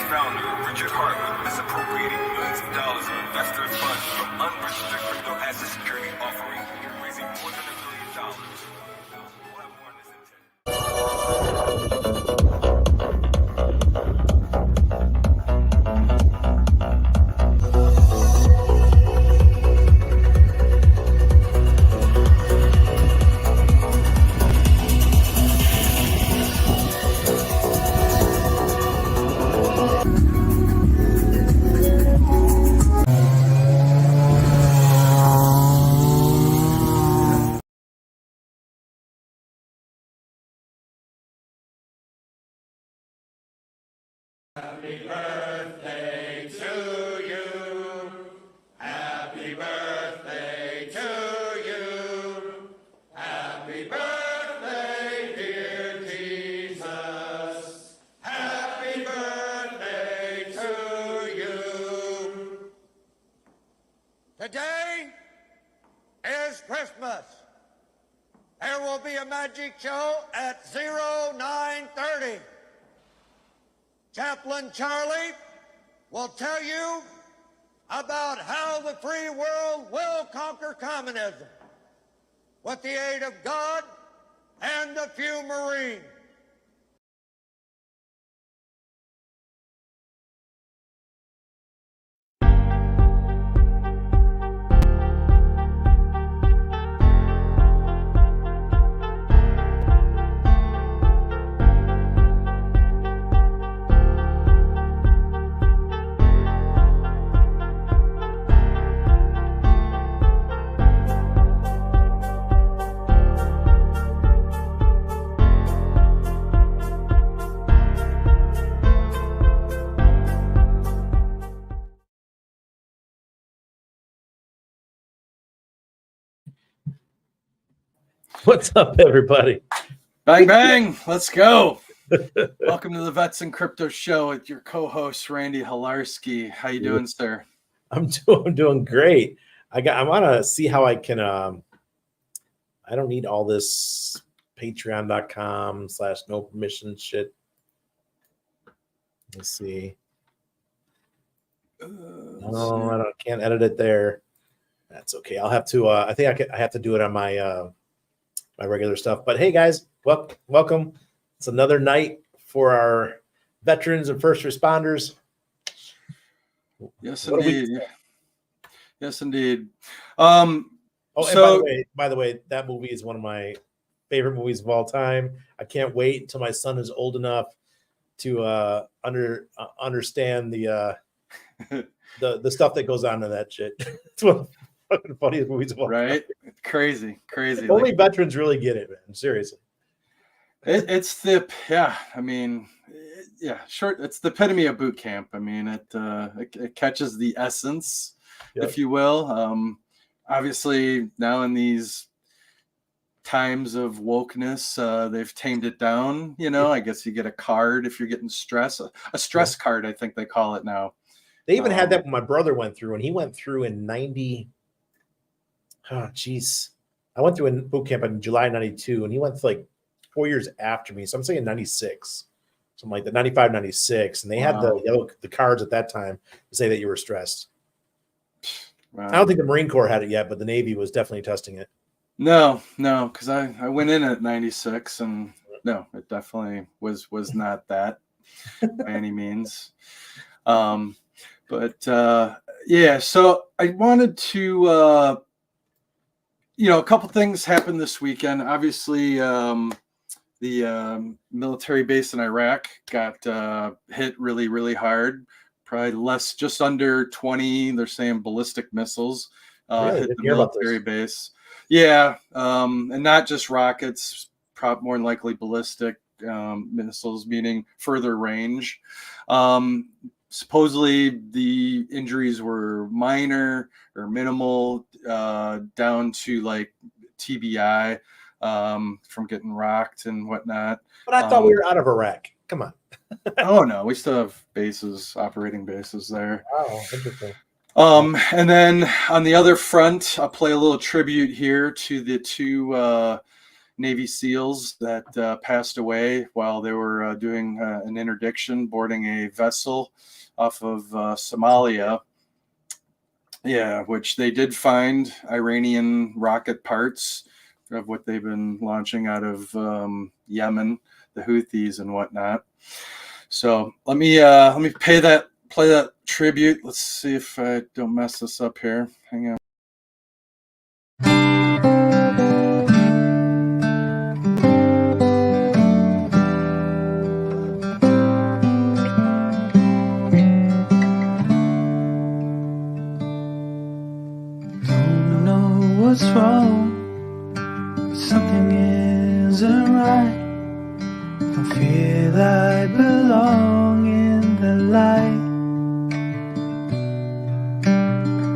founder, Richard Hartman, misappropriating millions of dollars of investors' funds from unregistered crypto asset security offering, raising more than $1 billion. We'll have more on this in 10. Happy birthday to you. Happy birthday to you. Happy birthday, dear Jesus. Happy birthday to you. Today is Christmas. There will be a magic show at 0930. Chaplain Charlie will tell you about how the free world will conquer communism with the aid of God and a few Marines. What's up, everybody? Bang, bang. Let's go. Welcome to the Vets and Crypto Show with your co-host, Randy Hilarski. How you doing, sir? I'm doing great. I want to see how I can, I don't need all this patreon.com/no permission shit. Let's see. No, I can't edit it there. That's okay. I'll have to, I think I have to do it on my, my regular stuff. But hey, guys, welcome. It's another night for our veterans and first responders. Yes, indeed. Yes, indeed. Oh, and by the way, that movie is one of my favorite movies of all time. I can't wait until my son is old enough to understand the stuff that goes on in that shit. It's one of the fucking funniest movies of all time. Right? Crazy. Only veterans really get it, man. Seriously. It's the, yeah, I mean, yeah, short. It's the epitome of boot camp. I mean, it catches the essence, if you will. Obviously, now in these times of wokeness, they've tamed it down. You know, I guess you get a card if you're getting stress, a stress card, I think they call it now. They even had that when my brother went through, and he went through in 90. Oh, geez. I went through a boot camp in July 92, and he went like 4 years after me. So I'm saying 96, something like that, 95, 96. And they had the cards at that time to say that you were stressed. Wow. I don't think the Marine Corps had it yet, but the Navy was definitely testing it. No, because I went in at 96, and no, it definitely was not that by any means. But yeah, so I wanted to, a couple things happened this weekend. Obviously, the military base in Iraq got hit really, really hard. Probably just under 20. They're saying ballistic missiles hit the military base. Yeah, and not just rockets. More than likely ballistic missiles, meaning further range. Supposedly the injuries were minor or minimal, down to like TBI from getting rocked and whatnot. But I thought we were out of Iraq. Come on. Oh no, we still have operating bases there. Wow, interesting. And then on the other front, I'll play a little tribute here to the two Navy SEALs that passed away while they were doing an interdiction, boarding a vessel off of Somalia. Yeah, which they did find Iranian rocket parts of what they've been launching out of Yemen, the Houthis and whatnot. So let me play that tribute. Let's see if I don't mess this up here. Hang on. Don't know what's wrong, something isn't right. Don't feel I belong in the light.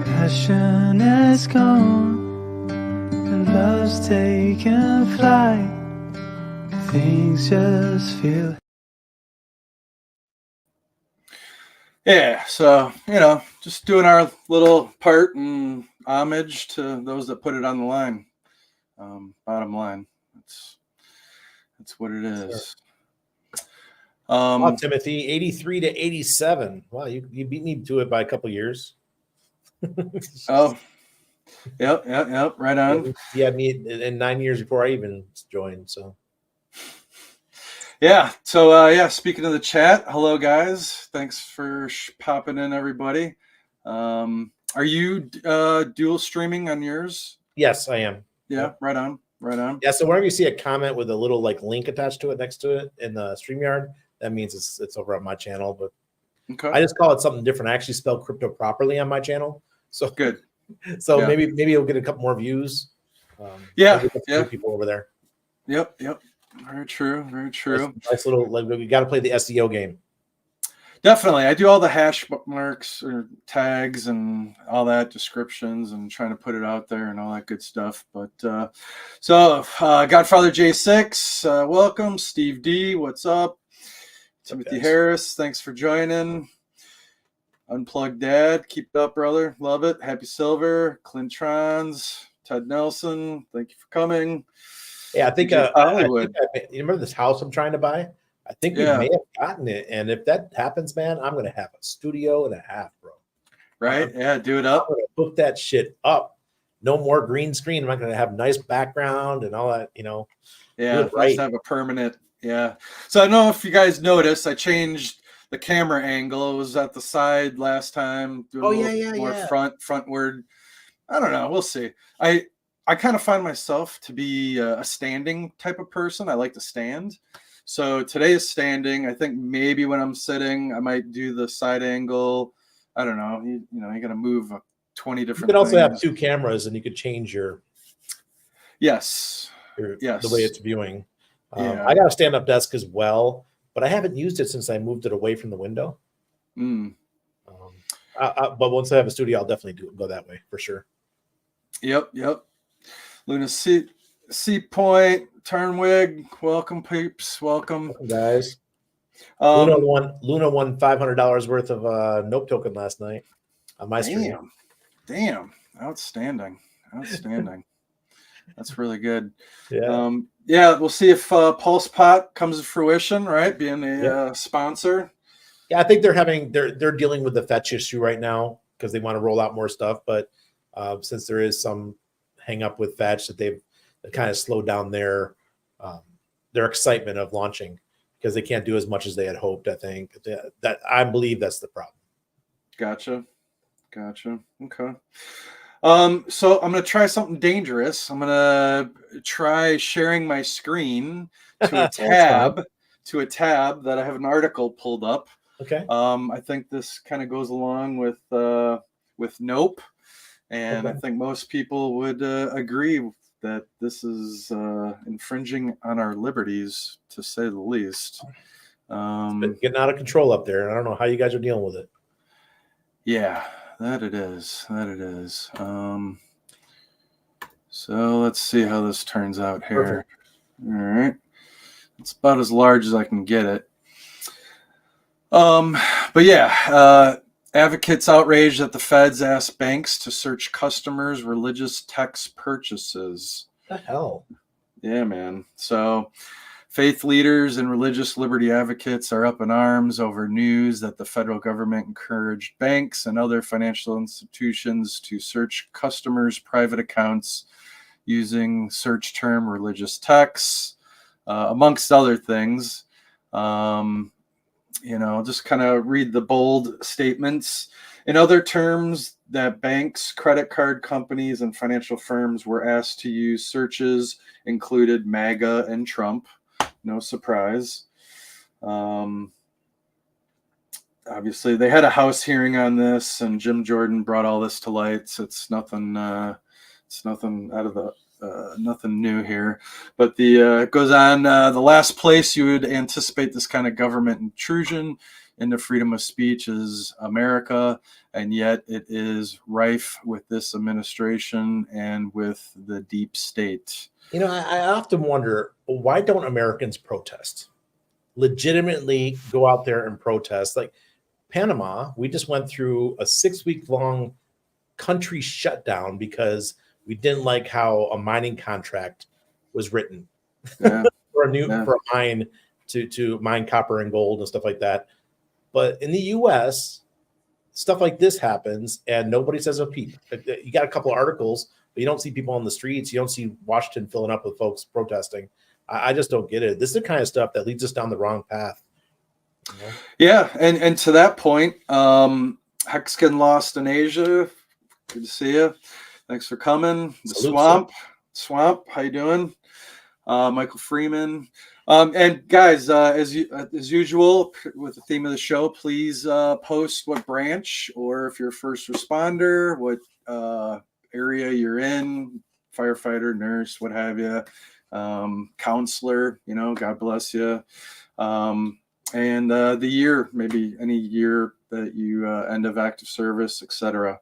Passion has gone and love's taken flight. Things just feel. Yeah, so just doing our little part and homage to those that put it on the line. Bottom line, that's what it is. Wow, Timothy, 83 to 87. Wow, you beat me to it by a couple years. Oh, yep, right on. Yeah, me and 9 years before I even joined. So yeah, so speaking of the chat, hello guys, thanks for popping in, everybody. Are you dual streaming on yours? yes, I am. Yeah, right on. Yeah, so whenever you see a comment with a little like link attached to it next to it in the StreamYard, that means it's over on my channel. But okay, I just call it something different. I actually spell crypto properly on my channel. So good. So yeah. maybe you'll get a couple more views. Yeah. People over there. Yep. Very true. Nice little, like, we got to play the SEO game. Definitely. I do all the hash marks or tags and all that, descriptions, and trying to put it out there and all that good stuff. But Godfather J6, welcome. Steve D, what's up? Timothy Harris, thanks for joining. Unplugged Dad, keep it up, brother. Love it. Happy Silver, Clintrons, Ted Nelson, thank you for coming. Yeah, I think Hollywood. You remember this house I'm trying to buy? I think we may have gotten it, and if that happens, man, I'm gonna have a studio and a half, bro. Right? Yeah, do it up. I'm gonna book that shit up. No more green screen. I'm not gonna have nice background and all that. Yeah, let's have a permanent. Yeah. So I don't know if you guys noticed, I changed the camera angle. It was at the side last time. More frontward. I don't know. We'll see. I kind of find myself to be a standing type of person. I like to stand. So today is standing. I think maybe when I'm sitting, I might do the side angle. I don't know. You got to move 20 different. You could also have two cameras, and you could change your the way it's viewing. I got a stand-up desk as well, but I haven't used it since I moved it away from the window. But once I have a studio, I'll definitely go that way for sure. Yep. Luna C Point, Turnwig, welcome peeps, welcome guys. Luna won $500 worth of Nope token last night on my stream. Damn, outstanding. That's really good. Yeah. We'll see if Pulse Pot comes to fruition, right? Being a sponsor. Yeah, I think they're dealing with the fetch issue right now because they want to roll out more stuff, but since there is some hang up with fetch that they've kind of slowed down their excitement of launching because they can't do as much as they had hoped. I think that I believe that's the problem. Gotcha. Okay. So I'm going to try something dangerous. I'm going to try sharing my screen to a tab that I have an article pulled up. Okay. I think this kind of goes along with Nope. And I think most people would agree that this is infringing on our liberties, to say the least. It's getting out of control up there. I don't know how you guys are dealing with it. Yeah, that it is. So let's see how this turns out here. Perfect. All right. It's about as large as I can get it. But yeah, advocates outraged that the feds asked banks to search customers' religious text purchases. What the hell? Yeah, man. So faith leaders and religious liberty advocates are up in arms over news that the federal government encouraged banks and other financial institutions to search customers' private accounts using search term religious texts, amongst other things. Just kind of read the bold statements. In other terms, that banks, credit card companies, and financial firms were asked to use searches included MAGA and Trump. No surprise. Obviously, they had a House hearing on this, and Jim Jordan brought all this to light. So it's nothing. It's nothing out of the nothing new here. But it goes on. The last place you would anticipate this kind of government intrusion into freedom of speech is America, and yet it is rife with this administration and with the deep state. I often wonder, why don't Americans protest? Legitimately go out there and protest. Like Panama, we just went through a 6-week-long country shutdown because we didn't like how a mining contract was written. Yeah. for a mine to mine copper and gold and stuff like that. But in the US, stuff like this happens and nobody says a peep. You got a couple of articles, but you don't see people on the streets. You don't see Washington filling up with folks protesting. I just don't get it. This is the kind of stuff that leads us down the wrong path. Yeah, and to that point, Hexkin lost in Asia. Good to see you. Thanks for coming. The Swamp, how you doing? Michael Freeman. And guys, as usual, with the theme of the show, please post what branch, or if you're a first responder, what area you're in, firefighter, nurse, what have you, counselor, God bless you. And the year, maybe any year that you end of active service, etc.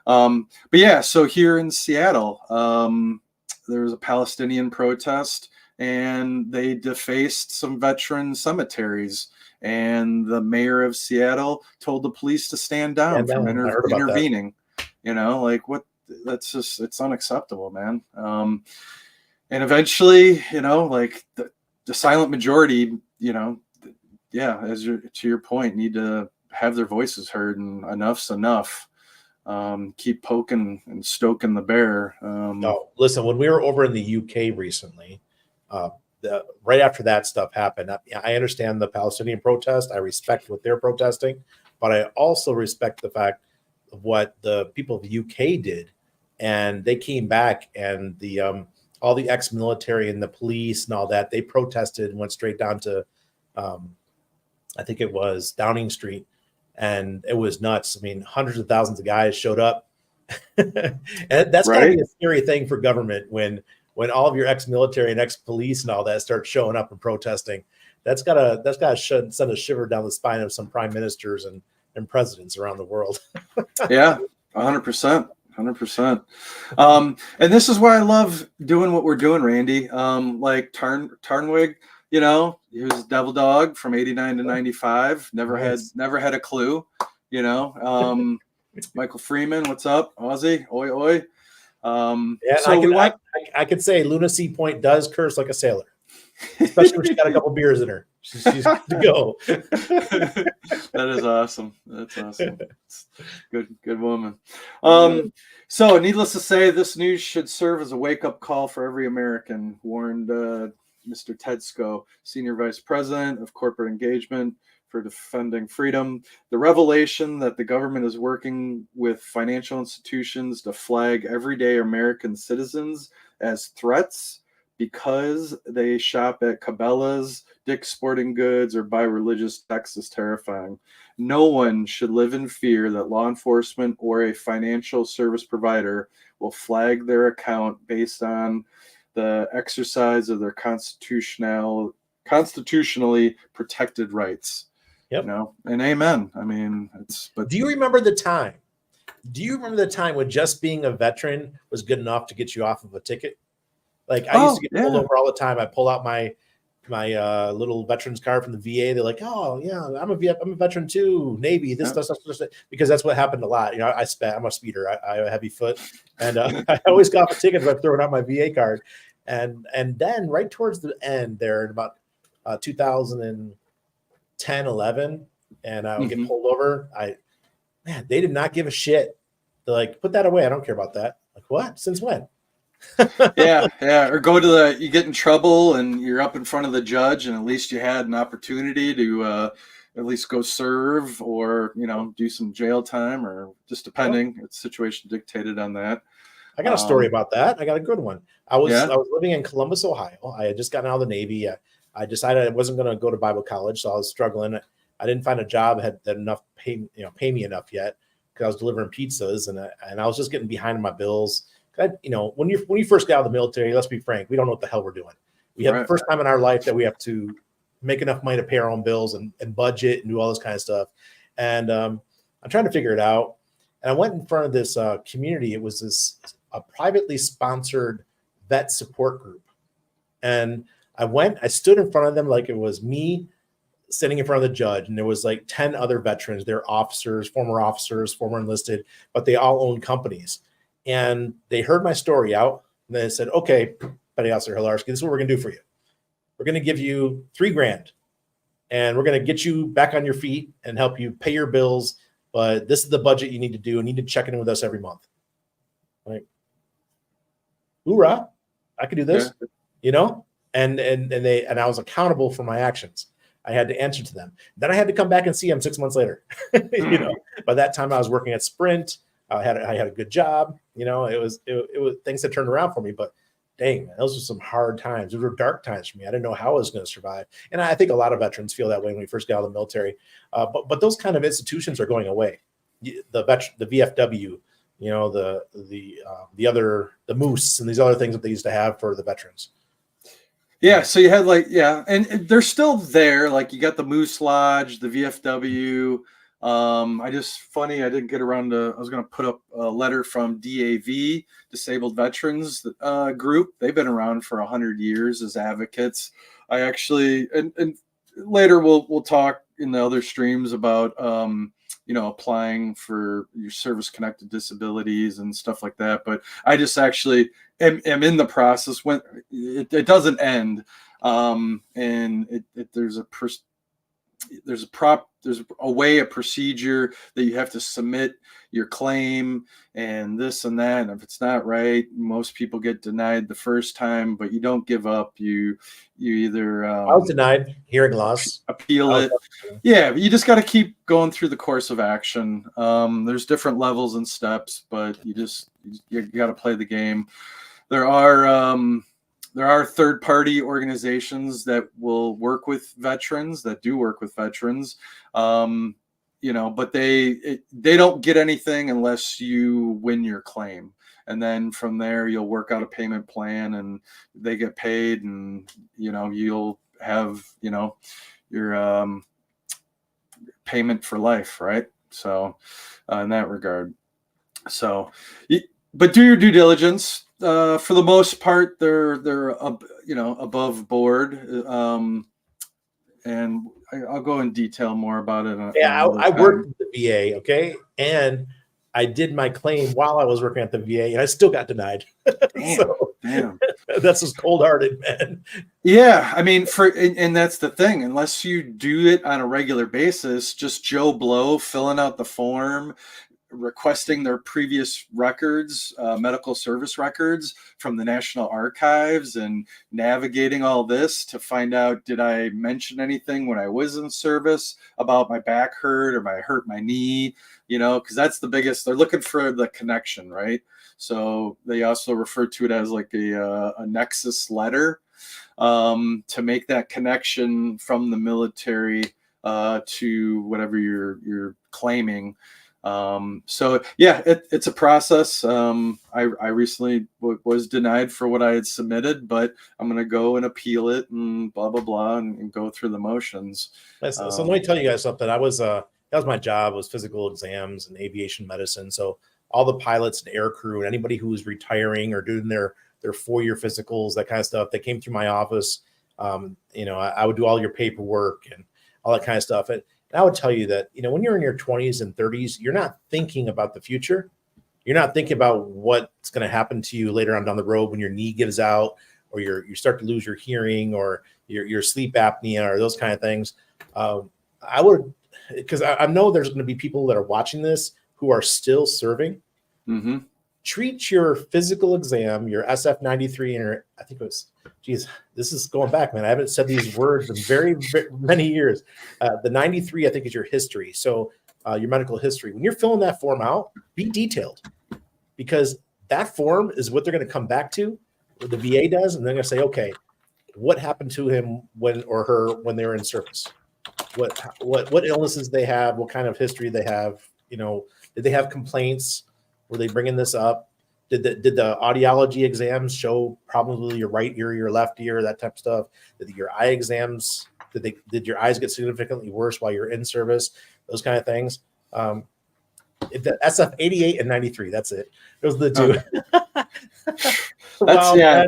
But yeah, so here in Seattle, there was a Palestinian protest, and they defaced some veteran cemeteries. And the mayor of Seattle told the police to stand down from intervening. What? That's just, it's unacceptable, man. And eventually, the silent majority, to your point, need to have their voices heard, and enough's enough. Keep poking and stoking the bear. No, listen, when we were over in the UK recently, right after that stuff happened, I understand the Palestinian protest. I respect what they're protesting, but I also respect the fact of what the people of the UK did. And they came back, and all the ex-military and the police and all that, they protested and went straight down to, I think it was Downing Street, and it was nuts. I mean, hundreds of thousands of guys showed up. And that's got to be a scary thing for government when all of your ex-military and ex-police and all that start showing up and protesting. That's got to send a shiver down the spine of some prime ministers and presidents around the world. Yeah, 100%. 100%. And this is why I love doing what we're doing, Randy. Like Tarnwig, he was Devil Dog from 89 to 95. Never had a clue, Michael Freeman, what's up? Aussie, oi, oi. I could say Lunacy Point does curse like a sailor, especially when she got a couple beers in her. She's good to go. That is awesome. That's awesome. Good woman. So needless to say, this news should serve as a wake-up call for every American, warned Mr. Tedesco, Senior Vice President of Corporate Engagement for Defending Freedom. The revelation that the government is working with financial institutions to flag everyday American citizens as threats because they shop at Cabela's, Dick's Sporting Goods, or buy religious texts is terrifying. No one should live in fear that law enforcement or a financial service provider will flag their account based on the exercise of their constitutionally protected rights. Yep. And amen. I mean, do you remember the time? Do you remember the time when just being a veteran was good enough to get you off of a ticket? Like I used to get pulled over all the time. I pull out my little veterans card from the VA. They're like, "Oh yeah, I'm a veteran too, Navy." This stuff, because that's what happened a lot. I'm a speeder. I have a heavy foot, and I always got off a ticket by throwing out my VA card. And then right towards the end there in about 2010, 11, and I would get pulled over. Man, they did not give a shit. They're like, put that away. I don't care about that. Like, what? Since when? Yeah. Or you get in trouble and you're up in front of the judge, and at least you had an opportunity to at least go serve or, do some jail time, or just depending. It's situation dictated on that. I got a story about that. I got a good one. I was living in Columbus, Ohio. I had just gotten out of the Navy. I decided I wasn't going to go to Bible college, so I was struggling. I didn't find a job that had enough pay me enough yet, because I was delivering pizzas and I was just getting behind on my bills. When you first get out of the military, let's be frank, we don't know what the hell we're doing. We have the first time in our life that we have to make enough money to pay our own bills and budget and do all this kind of stuff. And I'm trying to figure it out. And I went in front of this community. It was a privately sponsored vet support group. And I stood in front of them like it was me sitting in front of the judge, and there was like 10 other veterans. They're officers, former enlisted, but they all own companies. And they heard my story out, and they said, okay, Petty Officer Hilarski, this is what we're going to do for you. We're going to give you $3,000, and we're going to get you back on your feet and help you pay your bills. But this is the budget you need to do, and you need to check in with us every month. Like, hoorah, I could do this, And I was accountable for my actions. I had to answer to them. Then I had to come back and see them 6 months later. By that time I was working at Sprint. I had a good job. It was things that turned around for me. But dang, man, those were some hard times. Those were dark times for me. I didn't know how I was going to survive. And I think a lot of veterans feel that way when we first get out of the military. But those kind of institutions are going away. The VFW, the Moose, and these other things that they used to have for the veterans. Yeah, so you had and they're still there. Like, you got the Moose Lodge, the VFW. I didn't get around to. I was going to put up a letter from DAV, Disabled Veterans Group. They've been around for 100 years as advocates. I actually, and later we'll talk in the other streams about applying for your service-connected disabilities and stuff like that. But I just actually am in the process when it doesn't end. And there's a procedure that you have to submit your claim and this and that. And if it's not right, most people get denied the first time, but you don't give up. You either I was denied hearing loss, appeal it. Yeah, but you just got to keep going through the course of action. There's different levels and steps, but you got to play the game. There are third-party organizations that will work with veterans, that do work with veterans, but they don't get anything unless you win your claim. And then from there, you'll work out a payment plan, and they get paid, and, you'll have, your payment for life, right? So in that regard. So, but do your due diligence. For the most part, they're above board, and I'll go in detail more about it. I worked at the VA, okay, and I did my claim while I was working at the VA, and I still got denied. Damn. That's just cold-hearted, man. Yeah, I mean, and that's the thing. Unless you do it on a regular basis, just Joe Blow filling out the form, requesting their previous records, medical service records from the National Archives, and navigating all this to find out, did I mention anything when I was in service about my back hurt or hurt my knee, because that's the biggest. They're looking for the connection, right? So they also refer to it as like a nexus letter, to make that connection from the military to whatever you're claiming. So yeah, it's a process. I recently was denied for what I had submitted, but I'm going to go and appeal it and blah, blah, blah, and go through the motions. So let me tell you guys something. That was my job, was physical exams and aviation medicine. So all the pilots and air crew and anybody who was retiring or doing their 4-year physicals, that kind of stuff, they came through my office. I would do all your paperwork and all that kind of stuff. And I would tell you that, when you're in your 20s and 30s, you're not thinking about the future. You're not thinking about what's going to happen to you later on down the road when your knee gives out, or you start to lose your hearing, or your sleep apnea, or those kind of things, I would, because I know there's going to be people that are watching this who are still serving. Mm-hmm. Treat your physical exam, your SF93, and your, I think it was, geez, this is going back, man. I haven't said these words in very, very many years. The 93, I think, is your history. So your medical history. When you're filling that form out, be detailed, because that form is what they're going to come back to, what the VA does, and they're going to say, okay, what happened to him when or her when they were in service? What illnesses they have, what kind of history they have, did they have complaints? Were they bringing this up? Did the audiology exams show problems with your right ear, your left ear, that type of stuff? Did your eye exams, did your eyes get significantly worse while you're in service? Those kind of things. The SF 88 and 93, that's it. Those are the two. That's yeah.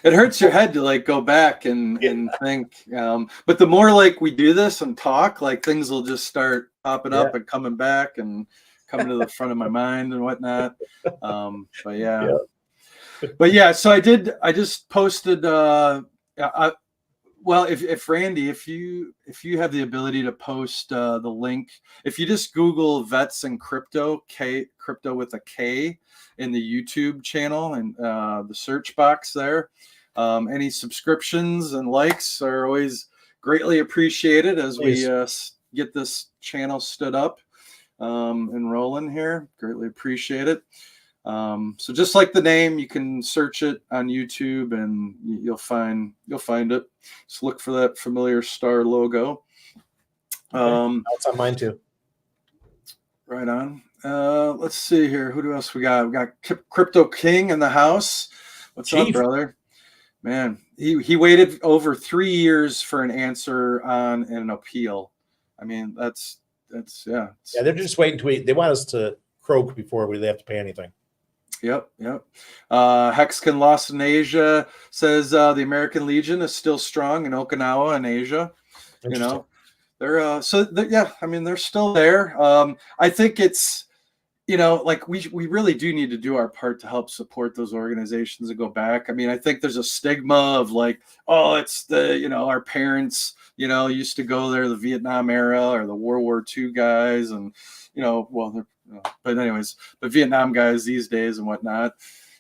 It hurts your head to like go back and think. But the more like we do this and talk, like things will just start popping up and coming back and coming to the front of my mind and whatnot. But yeah. So I just posted well, if Randy, if you have the ability to post the link, if you just Google VETS and crypto, crypto with a K, in the YouTube channel and the search box there, any subscriptions and likes are always greatly appreciated as we get this channel stood up and rolling here. Greatly appreciate it. So just like the name, you can search it on YouTube and you'll find it. Just look for that familiar star logo. That's on mine too. Right on. Let's see here. Who else we got? We got Crypto King in the house. What's up, brother? Man, he waited over 3 years for an answer on an appeal. I mean, that's yeah. Yeah, they're just waiting to. They want us to croak before they have to pay anything. Yep. Hexkin Lost in Asia says the American Legion is still strong in Okinawa and Asia. They're I mean, they're still there. I think it's, like we really do need to do our part to help support those organizations and go back. I mean, I think there's a stigma of like, oh, it's the, our parents, used to go there, the Vietnam era or the World War II guys, and well, they're but anyways, the Vietnam guys these days and whatnot.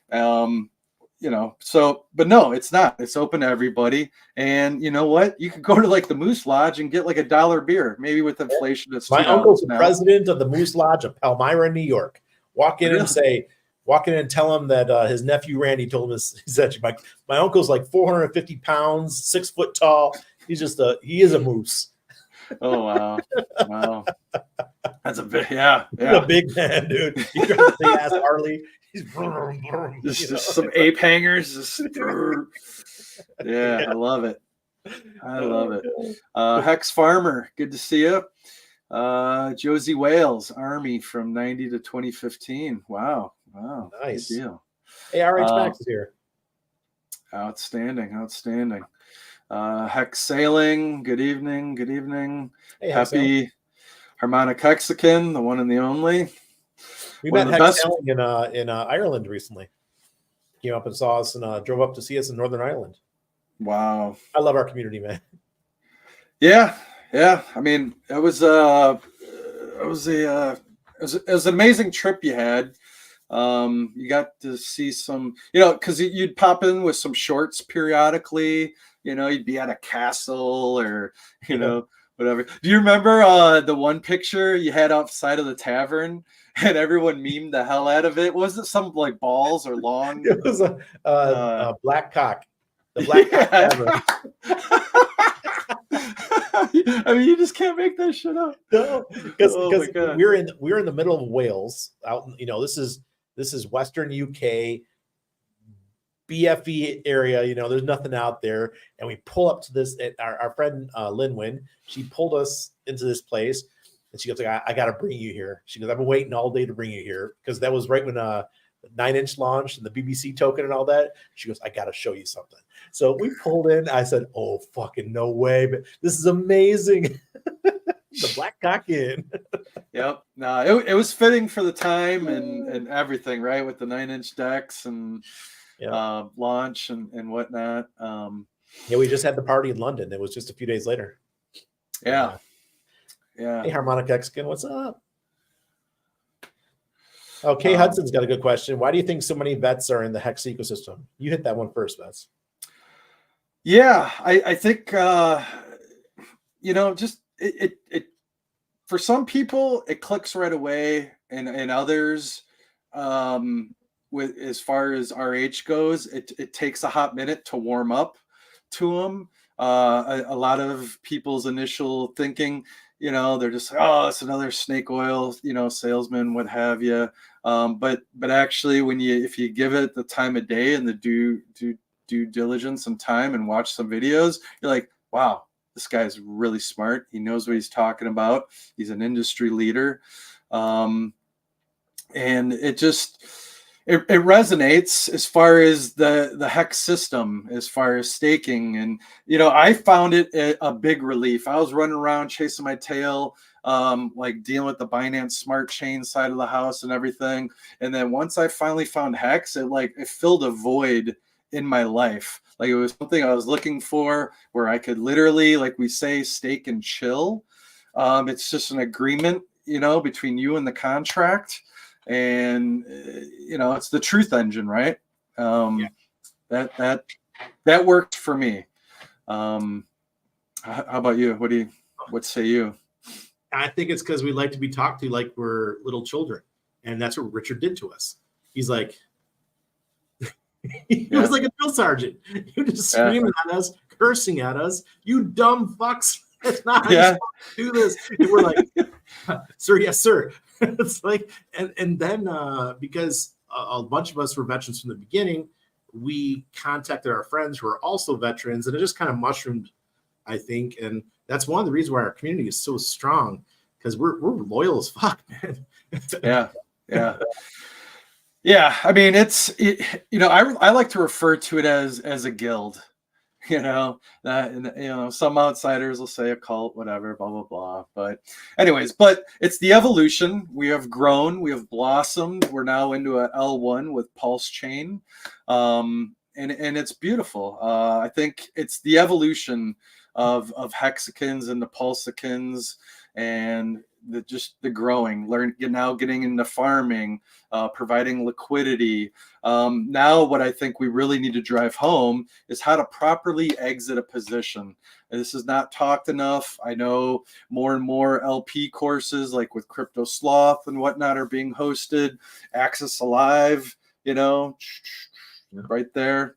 But no, it's not. It's open to everybody. And you know what? You could go to like the Moose Lodge and get like $1 beer. Maybe with inflation, it's my uncle's the president of the Moose Lodge of Palmyra, New York. Walk in and tell him that his nephew Randy told him this. He said, my uncle's like 450 pounds, 6 foot tall. He is a moose. Oh wow. That's a big He's a big man, dude. He drives a big ass Harley. He's just some ape hangers. I love it. Hex Farmer, good to see you. Josie Wales, Army from 90 to 2015. Wow, nice good deal. Hey, RH Max is here. Outstanding. Hex Sailing, good evening. Hey, Happy Harmonic Hexican, the one and the only. We met Hex Sailing in Ireland recently. Came up and saw us and drove up to see us in Northern Ireland. Wow, I love our community, man. Yeah. I mean, it was an amazing trip you had. You got to see some, because you'd pop in with some shorts periodically. You'd be at a castle or whatever. Do you remember the one picture you had outside of the tavern and everyone memed the hell out of it? Was it some like balls or long? It was a black cock. The black cock tavern. I mean, you just can't make that shit up. No, because we're in the middle of Wales. This is Western UK, BFE area. There's nothing out there, and we pull up to this. Our friend Linwin, she pulled us into this place, and she goes, "I got to bring you here." She goes, "I've been waiting all day to bring you here," because that was right when 9-inch launched and the BBC token and all that. She goes, "I got to show you something." So we pulled in. I said, "Oh, fucking no way, but this is amazing." The black cock in. Yep. No, it was fitting for the time and everything, right? With the 9-inch decks and launch and whatnot. Yeah, we just had the party in London. It was just a few days later. Yeah. Hey, Harmonic Mexican, what's up? Okay, Hudson's got a good question. Why do you think so many vets are in the Hex ecosystem? You hit that one first, Vets. Yeah, I think just it for some people it clicks right away, and others, with as far as RH goes, it takes a hot minute to warm up to them. A lot of people's initial thinking, they're just like, oh, it's another snake oil, salesman, what have you. But actually, if you give it the time of day and the due diligence and time and watch some videos, you're like, wow, this guy's really smart. He knows what he's talking about. He's an industry leader. And it resonates as far as the Hex system, as far as staking. And, I found it a big relief. I was running around chasing my tail, like dealing with the Binance Smart Chain side of the house and everything. And then once I finally found Hex, it filled a void in my life. Like, it was something I was looking for, where I could literally, like we say, stake and chill. It's just an agreement, between you and the contract. And it's the truth engine, right? That worked for me. How about you? What say you? I think it's because we like to be talked to like we're little children, and that's what Richard did to us. He's like, he was like a drill sergeant. He was just screaming at us, cursing at us. You dumb fucks! It's not how you're supposed to do this. And we're like, sir, yes, sir. It's like, and then because a bunch of us were veterans from the beginning, we contacted our friends who are also veterans, and it just kind of mushroomed, I think. And that's one of the reasons why our community is so strong, because we're loyal as fuck, man. Yeah. I mean, I like to refer to it as a guild. Some outsiders will say a cult, whatever, blah, blah, blah. But anyways, it's the evolution. We have grown, we have blossomed. We're now into a L1 with Pulse Chain. And it's beautiful. I think it's the evolution of Hexicans and the Pulsicans, and the growing, now getting into farming, providing liquidity. Now what I think we really need to drive home is how to properly exit a position. And this is not talked enough. I know more and more LP courses, like with Crypto Sloth and whatnot, are being hosted. Access Alive, right there.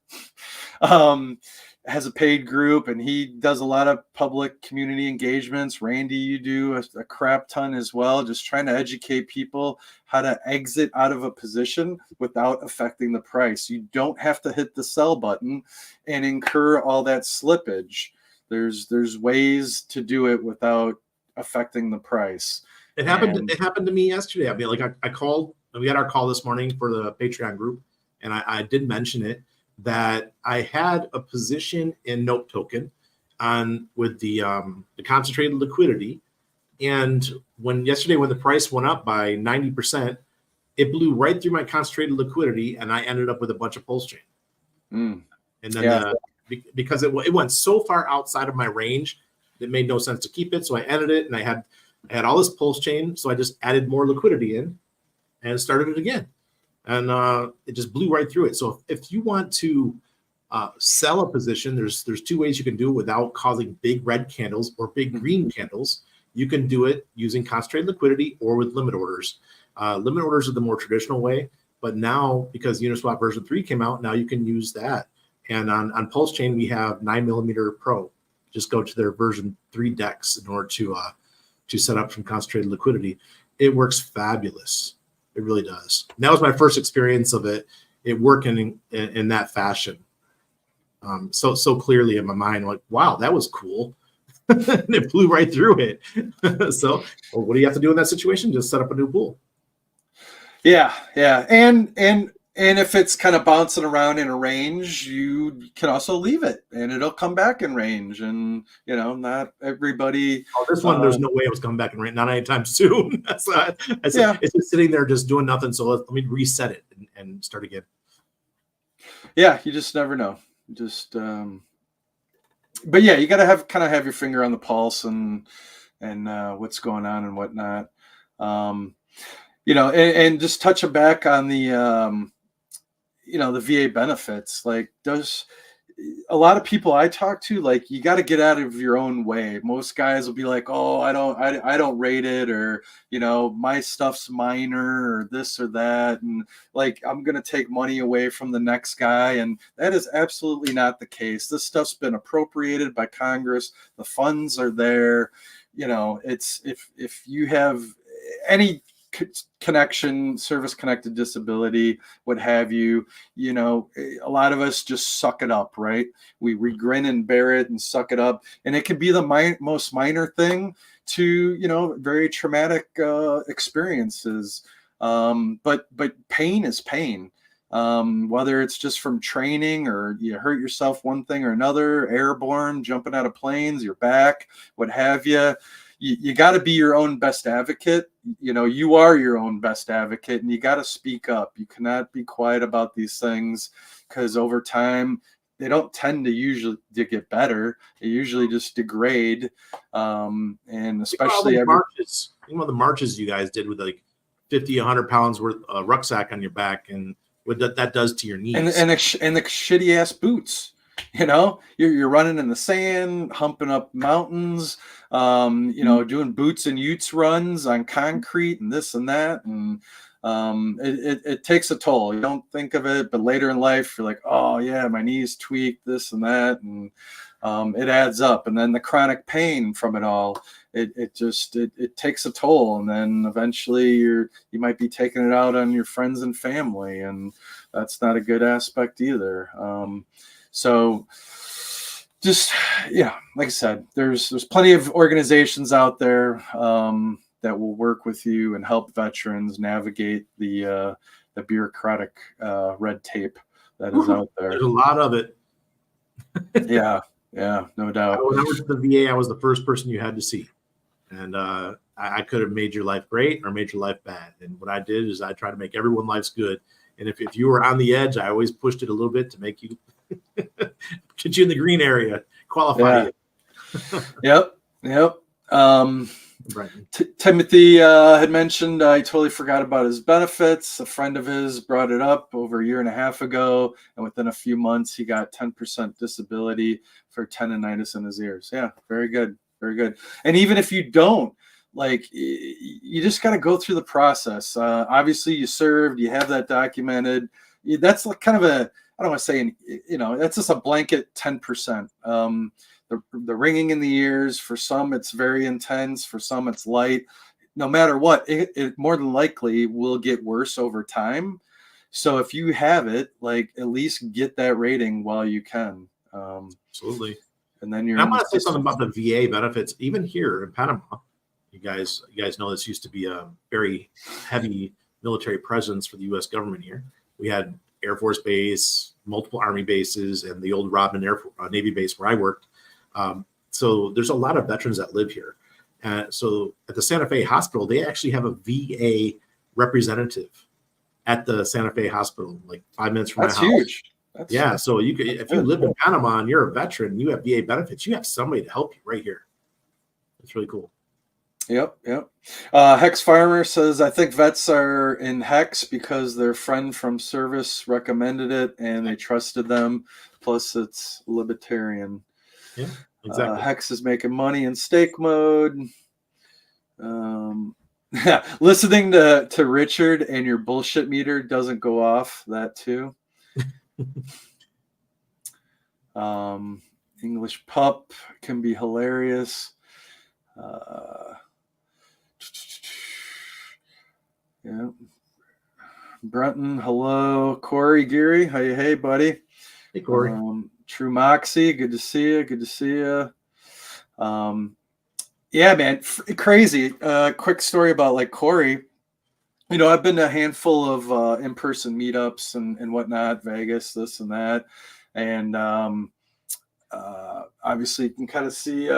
Has a paid group, and he does a lot of public community engagements. Randy, you do a crap ton as well, just trying to educate people how to exit out of a position without affecting the price. You don't have to hit the sell button and incur all that slippage. There's ways to do it without affecting the price. It happened to me yesterday. I mean, like I called, we had our call this morning for the Patreon group, and I did mention it, that I had a position in Note Token with the concentrated liquidity. And yesterday when the price went up by 90%, it blew right through my concentrated liquidity, and I ended up with a bunch of Pulse Chain. And then because it went so far outside of my range, it made no sense to keep it. So I ended it, and I had all this Pulse Chain. So I just added more liquidity in and started it again. And it just blew right through it. So if you want to sell a position, there's two ways you can do it without causing big red candles or big green candles. You can do it using concentrated liquidity or with limit orders. Limit orders are the more traditional way, but now because Uniswap version 3 came out, now you can use that. And on Pulse Chain, we have 9mm Pro. Just go to their version 3 decks in order to set up some concentrated liquidity. It works fabulous. It really does. And that was my first experience of it working in that fashion. So clearly in my mind, like, wow, that was cool. And it blew right through it. So what do you have to do in that situation? Just set up a new pool. Yeah. And if it's kind of bouncing around in a range, you can also leave it and it'll come back in range. And, not everybody. Oh, this one, there's no way it was coming back in range. Not anytime soon. It's just sitting there just doing nothing. So let me reset it and start again. Yeah, you just never know. Just, but yeah, you got to kind of have your finger on the pulse and what's going on and whatnot. And just touching back on the the VA benefits, like does a lot of people I talk to, like, you got to get out of your own way. Most guys will be like, oh, I don't rate it, or my stuff's minor, or this or that, and like I'm gonna take money away from the next guy, and that is absolutely not the case. This stuff's been appropriated by Congress. The funds are there. It's if you have any connection, service connected disability, what have you, a lot of us just suck it up, right? We grin and bear it and suck it up, and it could be the most minor thing to very traumatic experiences, but pain is pain, whether it's just from training or you hurt yourself one thing or another, airborne, jumping out of planes, your back, what have you. You got to be your own best advocate. You are your own best advocate, and you got to speak up. You cannot be quiet about these things, because over time they don't tend to get better. They usually just degrade. And especially the marches you guys did with like 50, 100 pounds worth of rucksack on your back, and what that does to your knees, and the shitty ass boots. You're running in the sand, humping up mountains, doing boots and utes runs on concrete and this and that. And it takes a toll. You don't think of it, but later in life, you're like, oh yeah, my knees tweaked, this and that. And it adds up. And then the chronic pain from it all, it takes a toll. And then eventually you might be taking it out on your friends and family. And that's not a good aspect either. So just, like I said, there's plenty of organizations out there that will work with you and help veterans navigate the bureaucratic red tape that is out there. There's a lot of it. Yeah, no doubt. When I was at the VA, I was the first person you had to see. And I could have made your life great or made your life bad. And what I did is I tried to make everyone's lives good. And if you were on the edge, I always pushed it a little bit to make you get you in the green area, qualify you. Yep. Right. Timothy had mentioned, I totally forgot about his benefits. A friend of his brought it up over a year and a half ago, and within a few months, he got 10% disability for tendonitis in his ears. Yeah, very good. Very good. And even if you don't, like, you just got to go through the process. Obviously, you served, you have that documented. That's like kind of I don't want to say, that's just a blanket 10%. The ringing in the ears, for some, it's very intense. For some, it's light. No matter what, it more than likely will get worse over time. So if you have it, like, at least get that rating while you can. Absolutely. And then I want to say something about the VA benefits. Even here in Panama, you guys know this used to be a very heavy military presence for the U.S. government here. We had Air Force Base, multiple Army bases, and the old Rodman Navy base where I worked. So there's a lot of veterans that live here. So at the Santa Fe Hospital, they actually have a VA representative at the Santa Fe Hospital, like 5 minutes from my house. That's huge. Yeah, so you could, if you live in Panama and you're a veteran, you have VA benefits, you have somebody to help you right here. It's really cool. Yep. Hex Farmer says, I think vets are in Hex because their friend from service recommended it and they trusted them. Plus, it's libertarian. Yeah, exactly. Hex is making money in steak mode. Listening to Richard and your bullshit meter doesn't go off. That too. English pup can be hilarious. Yeah. Brenton, hello. Corey, Geary, hey, buddy. Hey, Corey. True Moxie, good to see you. Yeah, man, crazy. Quick story about like Corey. I've been to a handful of in-person meetups and whatnot, Vegas, this and that, and obviously you can kind of see.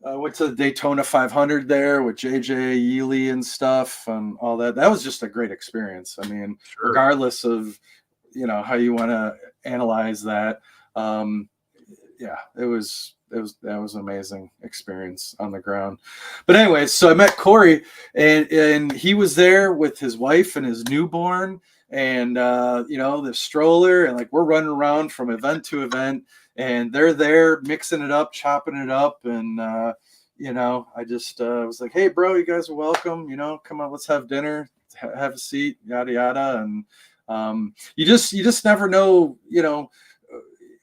I went to the Daytona 500 there with JJ Yealy and stuff and all that. That was just a great experience. I mean, regardless of, how you want to analyze that. Yeah, that was an amazing experience on the ground. But anyway, so I met Corey, and he was there with his wife and his newborn, and the stroller, and like we're running around from event to event, and they're there mixing it up, chopping it up, and I just was like, hey bro, you guys are welcome, come on, let's have dinner, have a seat, yada yada. And you just never know,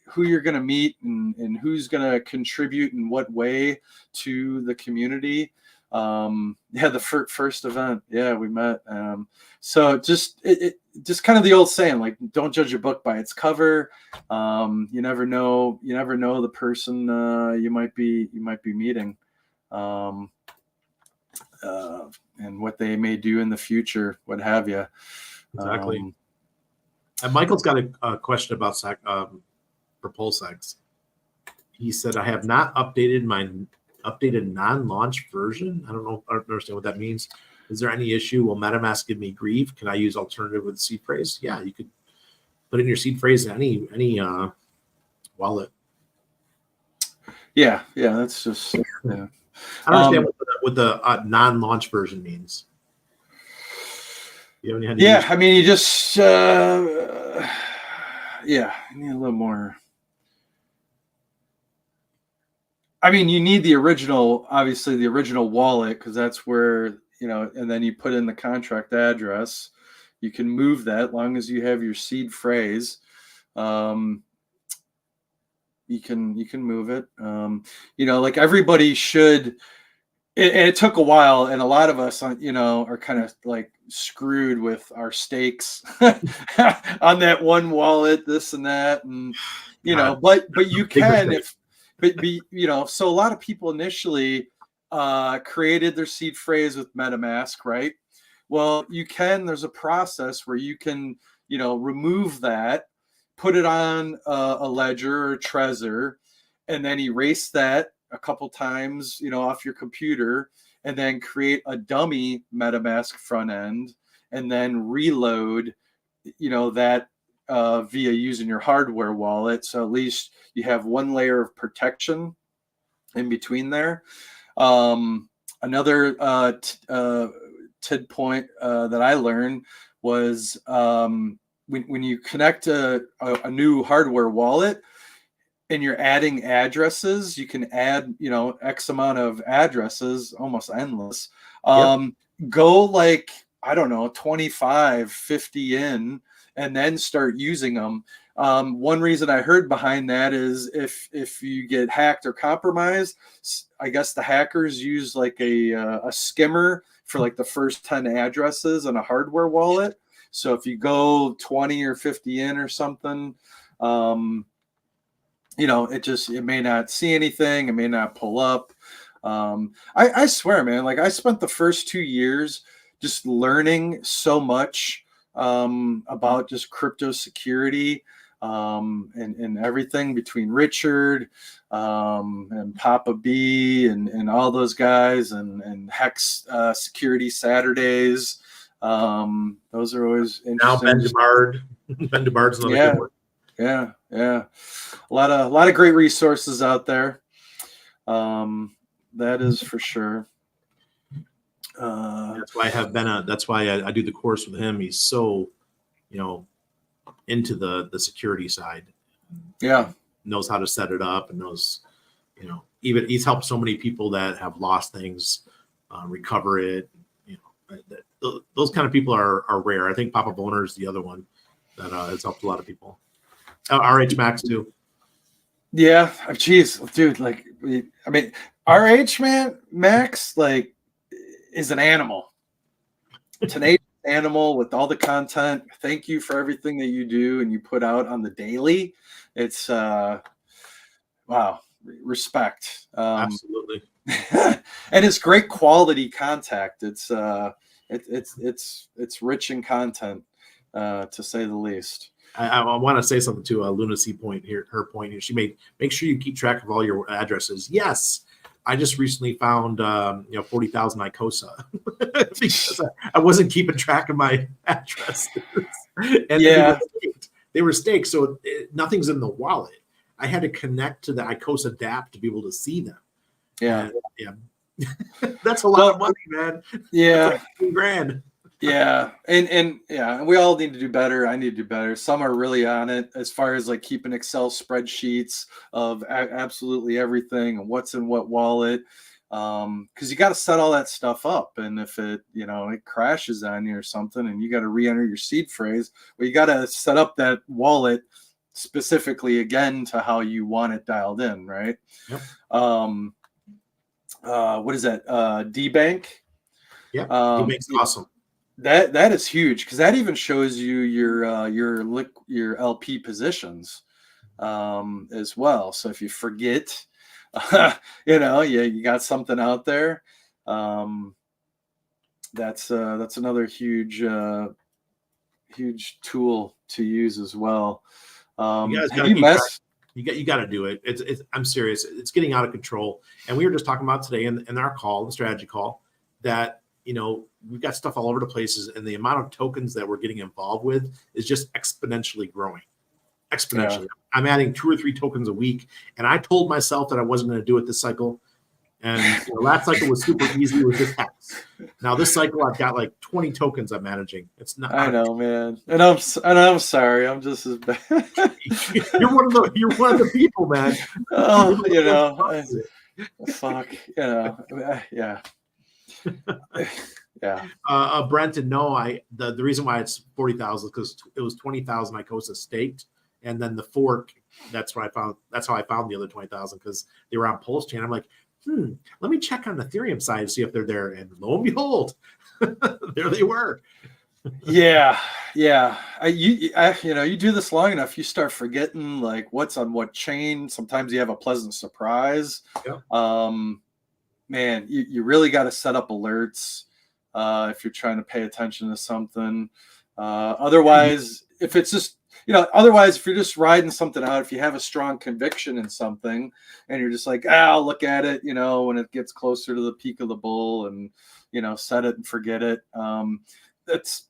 who you're going to meet and who's going to contribute in what way to the community. The first event, we met. So just kind of the old saying, like, don't judge a book by its cover. You never know the person you might be meeting, and what they may do in the future, what have you. Exactly. And Michael's got a question about PropulseX. He said, I have not updated my updated non-launch version. I don't understand what that means. Is there any issue? Will MetaMask give me grief? Can I use alternative with seed phrase? Yeah, you could put in your seed phrase in any wallet. Yeah, that's just yeah. I don't understand what the non-launch version means. You have any idea? Yeah, I mean, you just you need a little more. I mean, you need the original, obviously the original wallet, because that's where, and then you put in the contract address. You can move that as long as you have your seed phrase. You can move it. Like everybody should. And it took a while, and a lot of us, are kind of like screwed with our stakes on that one wallet, this and that, and but you can so a lot of people initially created their seed phrase with MetaMask, right? Well, there's a process where you can, remove that, put it on a ledger or Trezor, and then erase that a couple times, off your computer, and then create a dummy MetaMask front end, and then reload, that via using your hardware wallet. So at least you have one layer of protection in between there. Another tid point that I learned was when you connect a new hardware wallet and you're adding addresses, you can add, X amount of addresses, almost endless. Go like, I don't know, 25, 50 in, and then start using them. One reason I heard behind that is if you get hacked or compromised, I guess the hackers use like a skimmer for like the first 10 addresses on a hardware wallet. So if you go 20 or 50 in or something, it may not see anything. It may not pull up. I swear, man, like I spent the first 2 years just learning so much about just crypto security and everything between Richard and Papa B and all those guys and Hex Security Saturdays. Those are always interesting. Now Ben DeBard's another good one. Yeah. A lot of great resources out there. That is for sure. That's why that's why I do the course with him. He's so, into the security side. Yeah. Knows how to set it up and knows, even he's helped so many people that have lost things, recover it. Those kind of people are rare. I think Papa Boner is the other one that has helped a lot of people. RH Max too. Yeah, geez, dude. Like, RH Max like is an animal. Tenacious animal with all the content. Thank you for everything that you do and you put out on the daily. It's wow, respect. Absolutely. And it's great quality contact. It's rich in content, to say the least. I want to say something to Lunacy point here. Her point here. She made make sure you keep track of all your addresses. Yes, I just recently found 40,000 ICOSA because I wasn't keeping track of my addresses. And they were staked, so nothing's in the wallet. I had to connect to the ICOSA DApp to be able to see them. Yeah. That's a lot of money, man. Yeah. That's like $10,000. Yeah. And we all need to do better. I need to do better. Some are really on it as far as like keeping Excel spreadsheets of absolutely everything and what's in what wallet. Because you got to set all that stuff up, and if it crashes on you or something, and you got to re-enter your seed phrase, well, you got to set up that wallet specifically again to how you want it dialed in, right? Yep. What is that? D-Bank. Yeah, D-Bank's awesome. That is huge because that even shows you your LP positions as well. So if you forget. You got something out there. That's another huge tool to use as well. You guys you got to do it. It's I'm serious. It's getting out of control. And we were just talking about today in our call, the strategy call, that we've got stuff all over the places, and the amount of tokens that we're getting involved with is just exponentially growing. Exponentially. Yeah. I'm adding 2 or 3 tokens a week, and I told myself that I wasn't going to do it this cycle. And last cycle was super easy. It was just hex. Now this cycle, I've got like 20 tokens I'm managing. It's not. I know, man, and I'm sorry. I'm just as bad. You're one of the people, man. Oh, fuck. Yeah. Yeah. Brenton, no, the reason why it's 40,000 because it was 20,000 ICOSA staked. And then the fork, that's how I found the other 20,000 because they were on Pulse Chain. I'm like, let me check on the Ethereum side to see if they're there. And lo and behold, there they were. Yeah. You do this long enough, you start forgetting like what's on what chain. Sometimes you have a pleasant surprise. Yeah. Man, you really got to set up alerts if you're trying to pay attention to something. Otherwise, if it's just otherwise, if you're just riding something out, if you have a strong conviction in something and you're just like, I'll look at it, when it gets closer to the peak of the bull and, set it and forget it. That's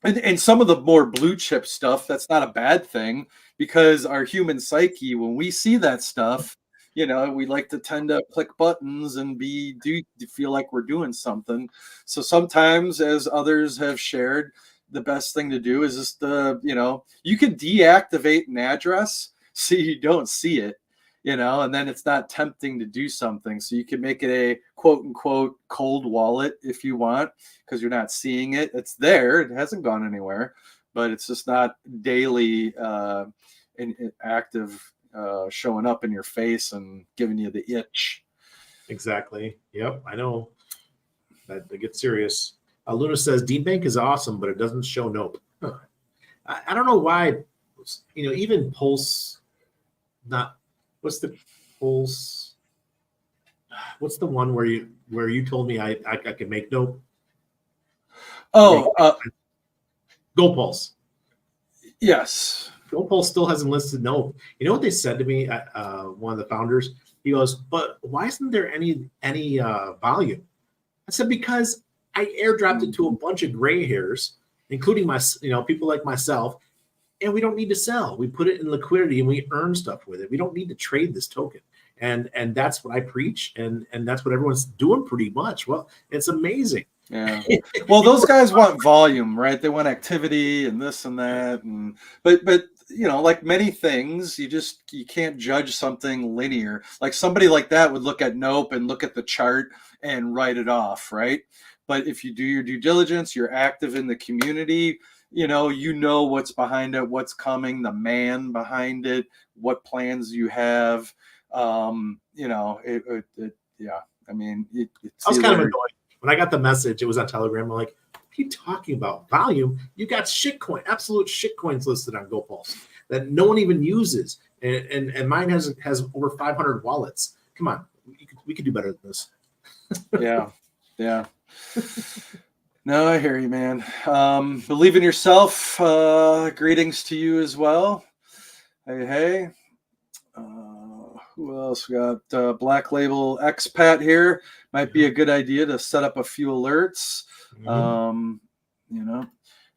and some of the more blue chip stuff, that's not a bad thing because our human psyche, when we see that stuff, we like to tend to click buttons and feel like we're doing something. So sometimes, as others have shared, the best thing to do is just you can deactivate an address so you don't see it, and then it's not tempting to do something. So you can make it a quote unquote cold wallet if you want, because you're not seeing it. It's there. It hasn't gone anywhere, but it's just not daily active showing up in your face and giving you the itch. Exactly. Yep. I know that they get serious. Luna says D-Bank is awesome, but it doesn't show nope. I don't know why, even Pulse, what's the Pulse? What's the one where you told me I could make nope? Oh, Go Pulse. Yes. Go Pulse still hasn't listed nope. You know what they said to me? One of the founders, he goes, but why isn't there any volume? I said, because I airdropped it to a bunch of gray hairs, including people like myself, and we don't need to sell. We put it in liquidity and we earn stuff with it. We don't need to trade this token. And that's what I preach, and that's what everyone's doing pretty much. Well, it's amazing. Yeah. Well, those guys want volume, right? They want activity and this and that, but like many things, you can't judge something linear. Like somebody like that would look at nope and look at the chart and write it off, right? But if you do your due diligence, you're active in the community, you know what's behind it, what's coming, the man behind it, what plans you have. Yeah. I mean, I was kind of annoyed when I got the message. It was on Telegram. I'm like, what are you talking about? Volume? You got absolute shit coins listed on GoPulse that no one even uses, and mine has over 500 wallets. Come on, we could do better than this. Yeah. No, I hear you, man. Believe in yourself. Greetings to you as well. Hey. Who else? We got Black Label Expat here. Might be a good idea to set up a few alerts.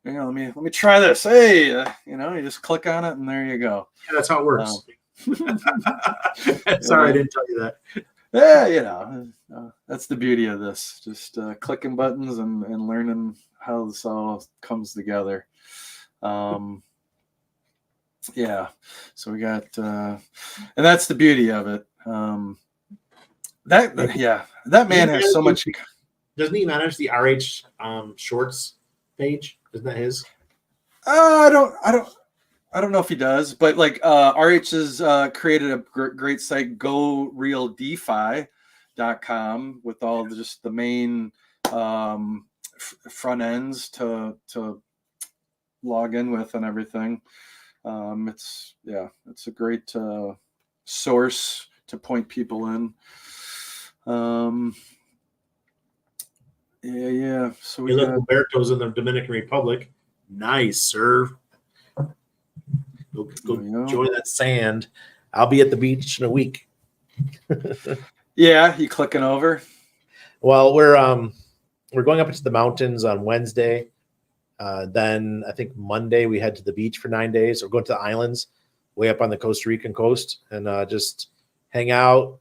let me try this. Hey, you just click on it and there you go. Yeah, that's how it works. Sorry, I didn't tell you that. Yeah, that's the beauty of this. Just clicking buttons and learning how this all comes together. Yeah, so we got, and that's the beauty of it. That man has so much. Doesn't he manage the RH shorts page? Isn't that his? I don't know if he does, but like RH has created a great site, GoRealDefi.com, with all just the main front ends to log in with and everything. It's a great source to point people in. So we look, got Roberto's in the Dominican Republic. Nice, sir. Go join that sand. I'll be at the beach in a week. Yeah, you clicking over? Well, we're going up into the mountains on Wednesday. Then I think Monday we head to the beach for 9 days. We're going to the islands way up on the Costa Rican coast and just hang out.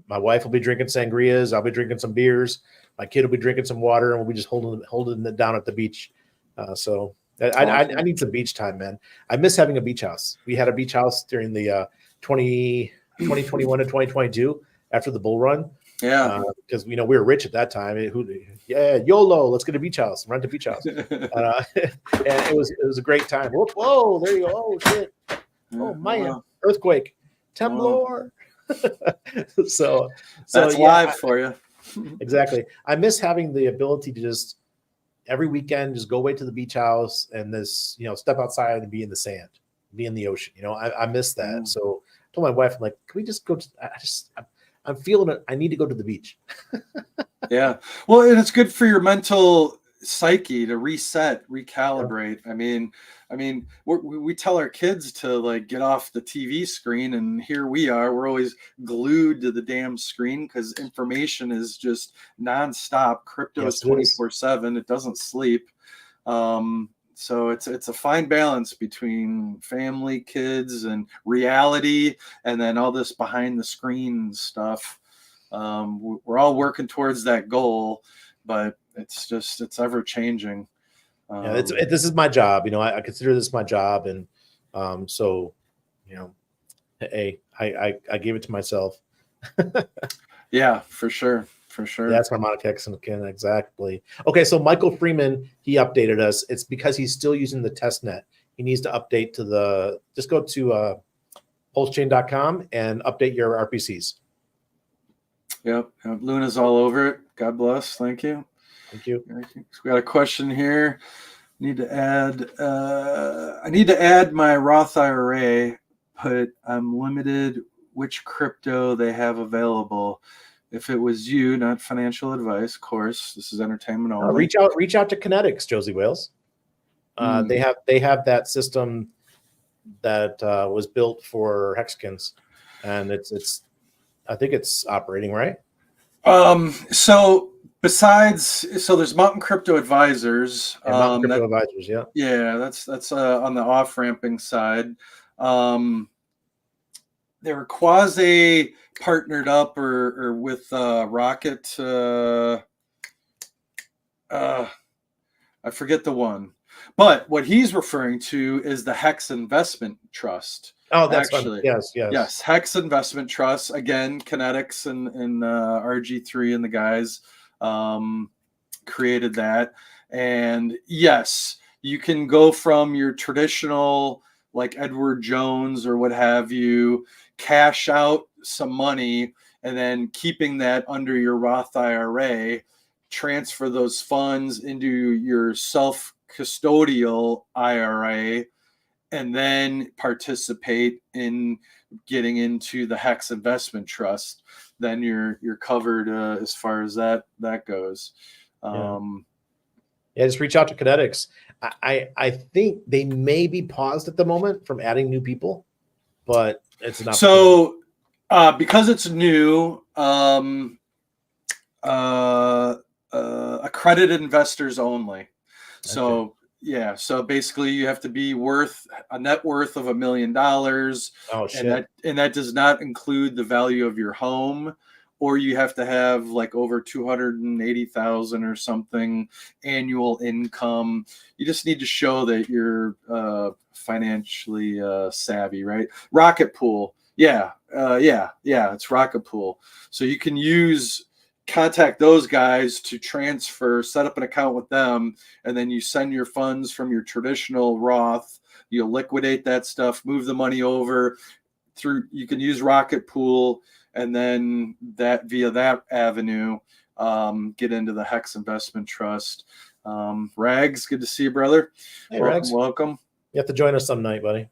My wife will be drinking sangrias. I'll be drinking some beers. My kid will be drinking some water, and we'll be just holding it down at the beach. So I need some beach time, man. I miss having a beach house. We had a beach house during the 2021 to 2022 after the bull run. Yeah, because we were rich at that time. YOLO, let's get a beach house, rent a beach house, and it was a great time. Whoa, there you go. Oh shit! Oh man, earthquake, temblor. so that's live for you. Exactly. I miss having the ability to just every weekend just go away to the beach house and step outside and be in the sand, be in the ocean. I miss that. So I told my wife, I'm like, can we just go? I'm feeling it. I need to go to the beach. Yeah. Well, and it's good for your mental psyche to reset, recalibrate. Yeah. I mean, we tell our kids to like get off the TV screen, and here we are. We're always glued to the damn screen because information is just nonstop. Crypto is 24/7. It doesn't sleep. So it's a fine balance between family, kids, and reality, and then all this behind the screen stuff. We're all working towards that goal, but it's ever changing. This is my job. I consider this my job, and hey, I gave it to myself. Yeah, for sure. For sure. That's harmonic hexagon, exactly. Okay, so Michael Freeman, he updated us. It's because he's still using the test net. He needs to update to just go to pulsechain.com and update your RPCs. Yep. Luna's all over it. God bless. Thank you. Thank you. So we got a question here. I need to add my Roth IRA, but I'm limited which crypto they have available. If it was you, not financial advice, of course, this is entertainment only. Reach out to Kinetics, Josie Wales. They have that system that was built for hexagons, and I think it's operating right. So there's Mountain Crypto Advisors. Mountain Crypto Advisors, yeah. Yeah, that's on the off ramping side. They were quasi partnered up or with Rocket. I forget the one, but what he's referring to is the Hex Investment Trust. Oh, that's actually fun. Yes. Hex Investment Trust, again, Kinetics and RG3 and the guys created that. And yes, you can go from your traditional like Edward Jones or what have you, cash out some money and then keeping that under your Roth IRA, transfer those funds into your self-custodial IRA, and then participate in getting into the Hex Investment Trust. Then you're covered as far as that goes. Just reach out to Kinetics. I think they may be paused at the moment from adding new people, but it's an opportunity. So because it's new, accredited investors only. So Yeah. So basically, you have to be worth a net worth of $1 million, Oh shit. and that does not include the value of your home, or you have to have like over 280,000 or something annual income. You just need to show that you're financially savvy, right? Rocket Pool. Yeah. It's Rocket Pool. So you can contact those guys to transfer, set up an account with them, and then you send your funds from your traditional Roth. You liquidate that stuff, move the money over through. You can use Rocket Pool, and then that via that avenue, get into the Hex Investment Trust. Rags, good to see you, brother. Hey, Welcome, Rags. welcome. You have to join us some night, buddy.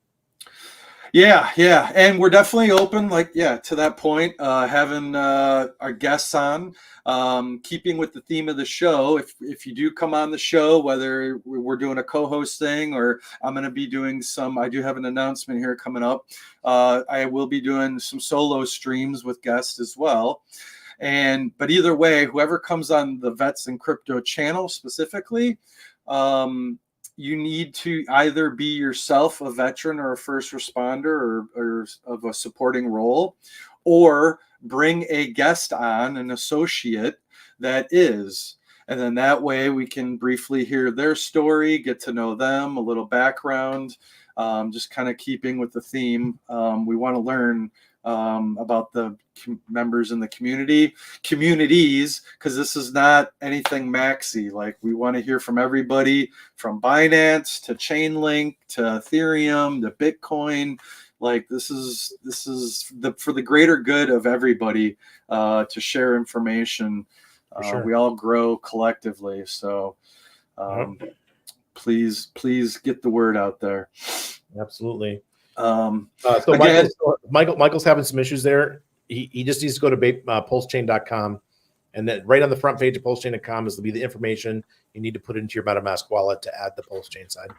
Yeah, and we're definitely open, to that point, having our guests on, keeping with the theme of the show. If you do come on the show, whether we're doing a co-host thing or I'm going to be doing I do have an announcement here coming up. I will be doing some solo streams with guests as well. But either way, whoever comes on the Vets in Crypto channel specifically, you need to either be yourself a veteran or a first responder or of a supporting role, or bring a guest on, an associate that is. And then that way we can briefly hear their story, get to know them, a little background, just kind of keeping with the theme. We want to learn about the members in the communities, because this is not anything maxi. Like, we want to hear from everybody, from Binance to Chainlink to Ethereum to Bitcoin. Like, this is for the greater good of everybody, to share information. Sure. We all grow collectively, so please get the word out there. Absolutely. So again, Michael's having some issues there. He just needs to go to pulsechain.com, and then right on the front page of pulsechain.com is to be the information you need to put into your MetaMask wallet to add the pulsechain side.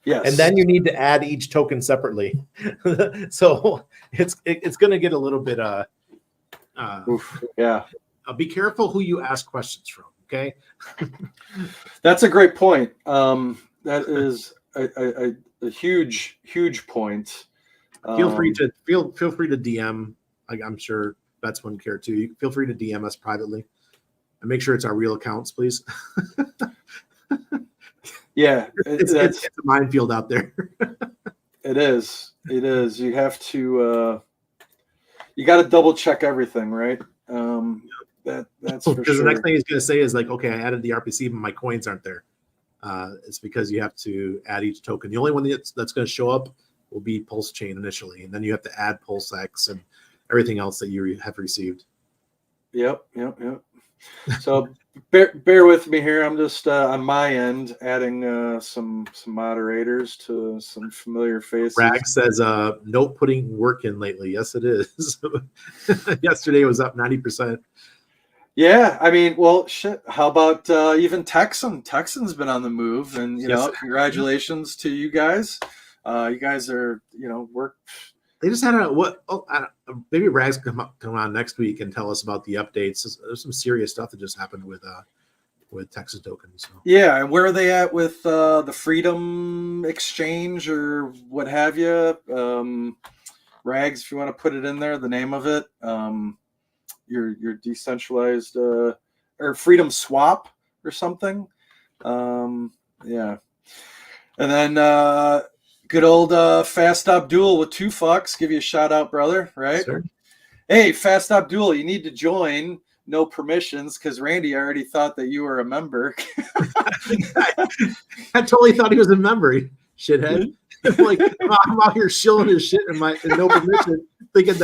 Yes. And then you need to add each token separately. So it's going to get a little bit be careful who you ask questions from. Okay. That's a great point. That is a huge point. Feel free to DM. I'm sure that's one care too. Feel free to DM us privately, and make sure it's our real accounts, please. Yeah, it's a minefield out there. It is. You have to. You got to double check everything, right? That's for because sure. The next thing he's going to say is like, okay, I added the RPC, but my coins aren't there. It's because you have to add each token. The only one that's going to show up will be Pulse Chain initially, and then you have to add PulseX and everything else that you have received. Yep. So bear with me here. I'm just on my end adding some moderators to some familiar faces. Rag says, no putting work in lately. Yes, it is. Yesterday was up 90%. Yeah, I mean, well, shit. How about even Texan? Texan's been on the move, and congratulations to you guys. You guys are, work. They just had maybe Rags come on next week and tell us about the updates. There's some serious stuff that just happened with Texas tokens. So. Yeah, and where are they at with the Freedom Exchange or what have you? Rags, if you want to put it in there, the name of it. Your decentralized or Freedom Swap or something. Yeah. And then good old Fast Abdul with 2 fucks. Give you a shout out, brother. Right? Sure. Hey, Fast Abdul, you need to join. No permissions, because Randy already thought that you were a member. I totally thought he was a member, shithead. Like, I'm out here shilling his shit in no permission, thinking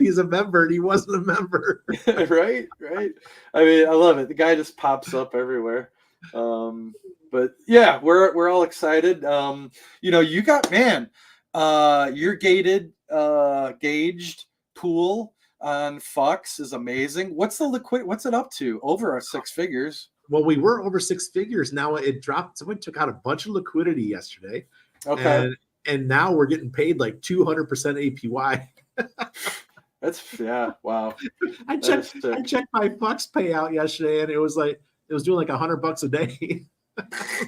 he's a member, and he wasn't a member. Right. I mean, I love it. The guy just pops up everywhere. But yeah, we're all excited. You got your gauged pool on Fox is amazing. What's it up to? Over 6 figures. Well, we were over 6 figures. Now it dropped. Someone took out a bunch of liquidity yesterday. Okay. And now we're getting paid like 200% APY. Wow. I checked my Fox payout yesterday, and it was doing like $100 a day.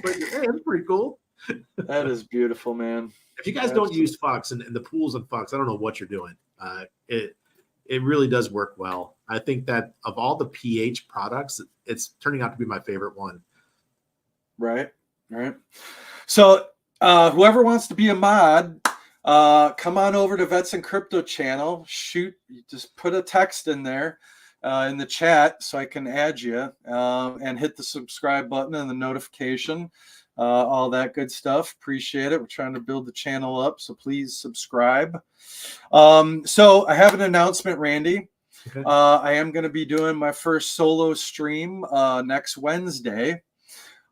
Like, hey, that's pretty cool. That is beautiful, man. If you guys don't use Fox and the pools on Fox, I don't know what you're doing. It really does work well. I think that of all the pH products, it's turning out to be my favorite one. Right. So whoever wants to be a mod, come on over to VETS and Crypto channel. Just put a text in there in the chat so I can add you, and hit the subscribe button and the notification, all that good stuff. Appreciate it. We're trying to build the channel up, so please subscribe. So I have an announcement, Randy. Okay. I am going to be doing my first solo stream next Wednesday.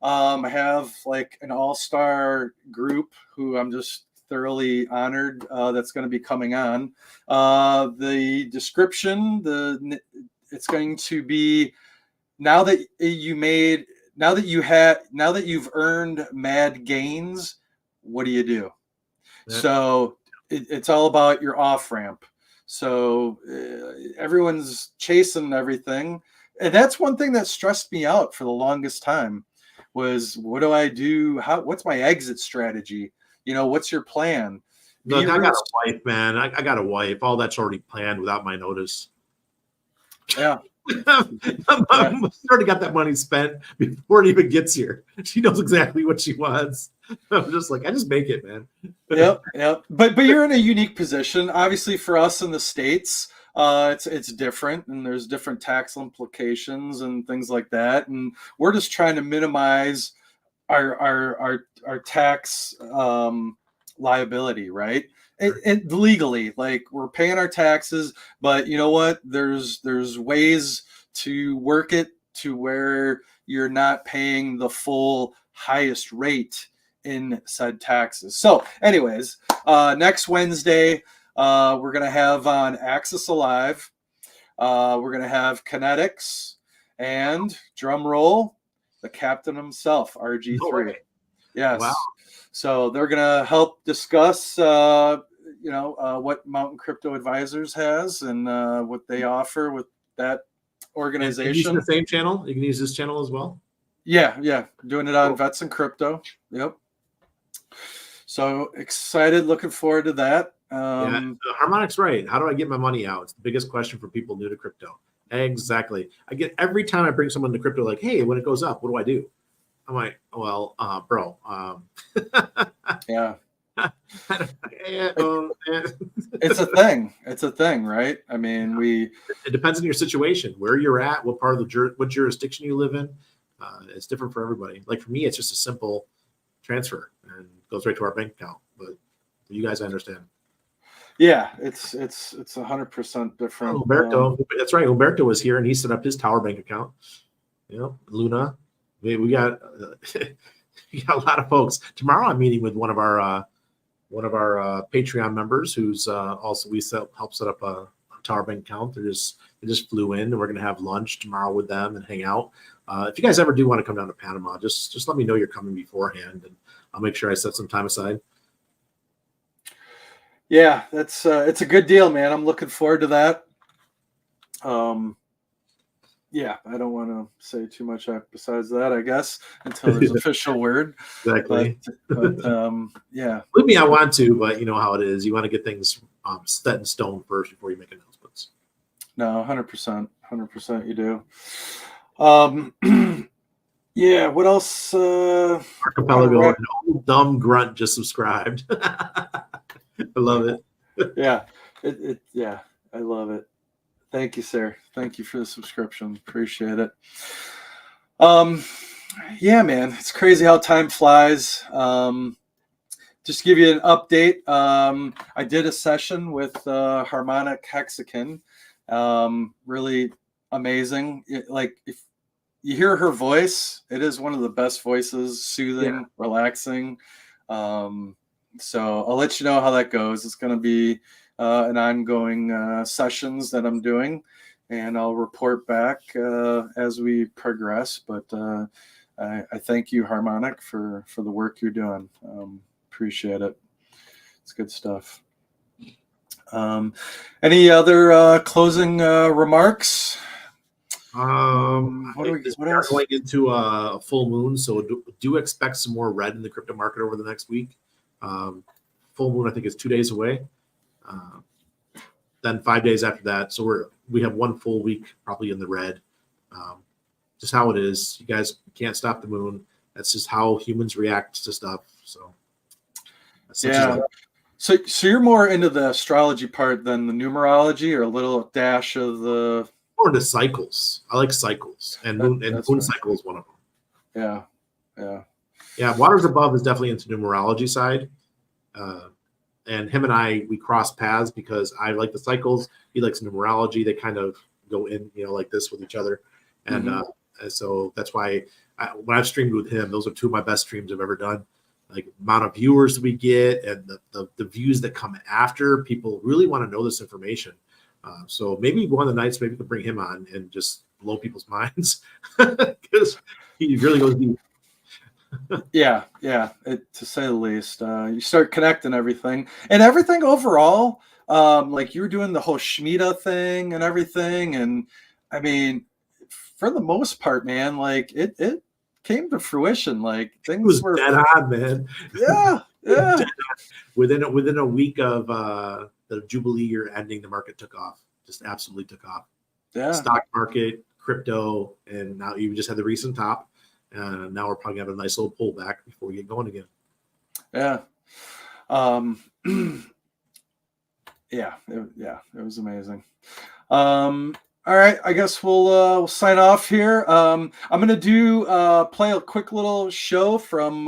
I have like an all-star group who I'm just thoroughly honored that's going to be coming on. The description, it's going to be now that you've earned mad gains, what do you do? Yeah. So it's all about your off ramp. So everyone's chasing everything, and that's one thing that stressed me out for the longest time. Was what do I do? What's my exit strategy? What's your plan? Look, I got a wife, man. I got a wife. All that's already planned without my notice. Yeah. I'm already got that money spent before it even gets here. She knows exactly what she wants. I'm just like, I just make it, man. Yep. But you're in a unique position. Obviously, for us in the States, it's different, and there's different tax implications and things like that. And we're just trying to minimize our tax liability, right? And legally, like, we're paying our taxes, but you know what? There's ways to work it to where you're not paying the full highest rate in said taxes. So anyways, next Wednesday, we're going to have on Axis Alive. We're going to have Kinetics and, drum roll, the captain himself, RG3. Oh, yes. wow. So they're going to help discuss, what Mountain Crypto Advisors has and what they offer with that organization. Use the same channel. You can use this channel as well. Yeah. Doing it on VETS and Crypto. Yep. So excited, looking forward to that. Harmonic's right. How do I get my money out? It's the biggest question for people new to crypto. Exactly. I get every time I bring someone to crypto, like, hey, when it goes up, what do I do? I'm like, well, bro. Yeah. It's a thing, right? I mean, it depends on your situation, where you're at, what part of what jurisdiction you live in. It's different for everybody. Like for me, it's just a simple transfer and goes right to our bank account. But for you guys, I understand. Yeah, it's 100% different. Umberto, that's right. Umberto was here and he set up his Tower Bank account. Luna. We got we got a lot of folks. Tomorrow, I'm meeting with one of our Patreon members who's also help set up a Tower Bank account. They just flew in, and we're gonna have lunch tomorrow with them and hang out. If you guys ever do want to come down to Panama, just let me know you're coming beforehand, and I'll make sure I set some time aside. Yeah, that's it's a good deal, man. I'm looking forward to that. Yeah, I don't want to say too much besides that, I guess, until there's official word. Exactly. But yeah. Believe me, I want to, but you know how it is. You want to get things set in stone first before you make announcements. No, 100%, you do. Yeah. What else? Archipelago, an old dumb grunt just subscribed. I love it. Yeah, yeah, I love it. Thank you, sir. Thank you for the subscription. Appreciate it. Yeah, man, it's crazy how time flies. Just to give you an update, I did a session with Harmonic Hexagon. Really amazing. If you hear her voice, it is one of the best voices, soothing, relaxing. So I'll let you know how that goes. It's going to be an ongoing sessions that I'm doing, and I'll report back as we progress. But I thank you, Harmonic, for the work you're doing. Appreciate it. It's good stuff. Any other closing remarks? What We are else? going into a full moon, so do expect some more red in the crypto market over the next week. Full moon, I think, is 2 days away. Then 5 days after that, so we have 1 full week probably in the red. Just how it is. You guys can't stop the moon. That's just how humans react to stuff. So yeah. So you're more into the astrology part than the numerology, or a little dash of the. More into cycles. I like cycles, and moon right. cycle is one of them. Yeah. Waters Above is definitely into numerology side, and him and we cross paths because I like the cycles. He likes numerology. They kind of go in, like this with each other, and so that's why when I've streamed with him, those are 2 of my best streams I've ever done. Like amount of viewers we get and the views that come after, people really want to know this information. So maybe one of the nights, maybe we can bring him on and just blow people's minds because he really goes deep. Yeah, to say the least. You start connecting everything overall. Like you were doing the whole Shemitah thing and everything, and I mean, for the most part, man, like it came to fruition. Like things were dead on, man. Yeah. Within a week of the Jubilee year ending, the market took off. Just absolutely took off. Yeah. Stock market, crypto, and now you just had the recent top. Now we're probably having a nice little pullback before we get going again. Yeah. It was amazing. All right, I guess we'll sign off here. I'm gonna play a quick little show from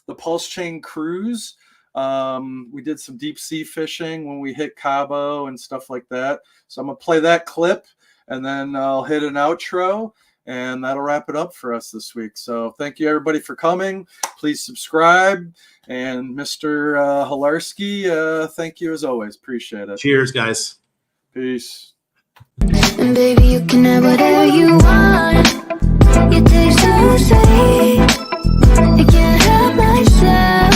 the Pulse Chain cruise. We did some deep sea fishing when we hit Cabo and stuff like that. So I'm gonna play that clip, and then I'll hit an outro, and that'll wrap it up for us this week. So thank you everybody for coming. Please subscribe, and Mr. Hilarski, thank you as always. Appreciate it. Cheers, guys. Peace. And baby, you can have whatever you want. You taste so sweet, I can't help myself.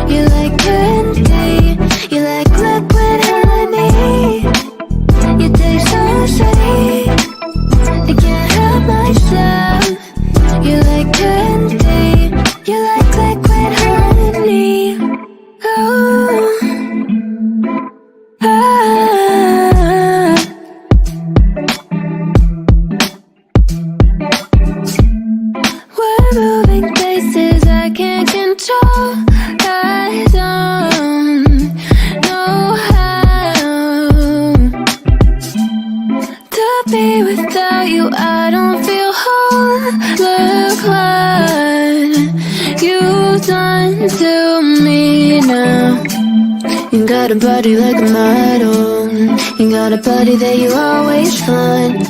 You like candy, you like liquid honey. You taste so sweet, I can't help myself. You like candy, you like liquid honey. Oh. We're moving places I can't control. I don't know how to be without you. I don't feel whole. Look what you've done to me now. You got a body like a model. You got a body that you always find.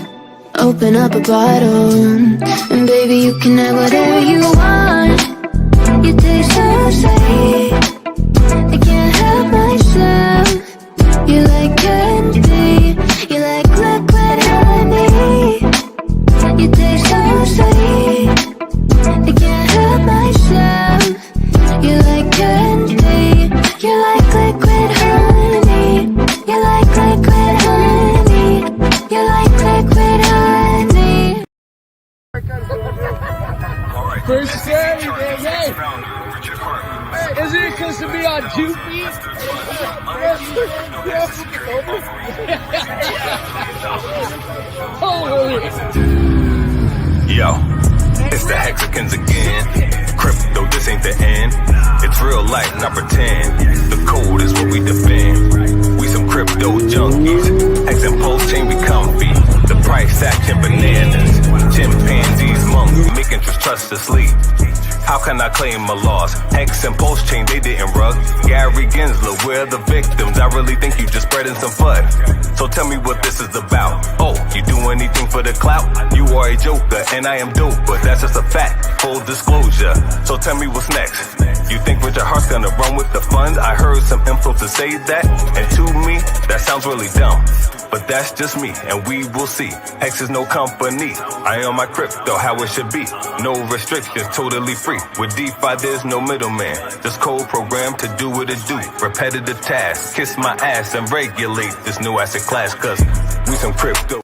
Open up a bottle, and baby, you can have whatever you want. You taste so sweet, I can't help myself. You like candy, you like liquid honey. You taste so sweet, I can't help myself. You like candy, you like liquid honey. You like liquid honey. You like liquid honey. First Saturday, hey! Isn't it close to be on 2 feet? Holy! Yo, it's the Hexicans again. Crypto, this ain't the end. It's real life, not pretend. The code is what we defend. We some crypto junkies. Hex and Pulse Chain, we comfy. The price action bananas. Chimpanzees, monkeys, making trust to sleep. How can I claim a loss? Hex and Pulse Chain, they didn't rug. Gary Gensler, we're the victims. I really think you just spreading some FUD. So tell me what this is about. Oh, you do anything for the clout? You are a joker, and I am dope, but that's just a fact. Full disclosure. So tell me what's next. You think Richard Hart's gonna run with the funds? I heard some info to say that, and to me, that sounds really dumb. But that's just me, and we will see. Hex is no company. I own my crypto, how it should be. No restrictions, totally free. With DeFi, there's no middleman. Just code program to do what it do. Repetitive tasks, kiss my ass and regulate this new asset class, cause we some crypto.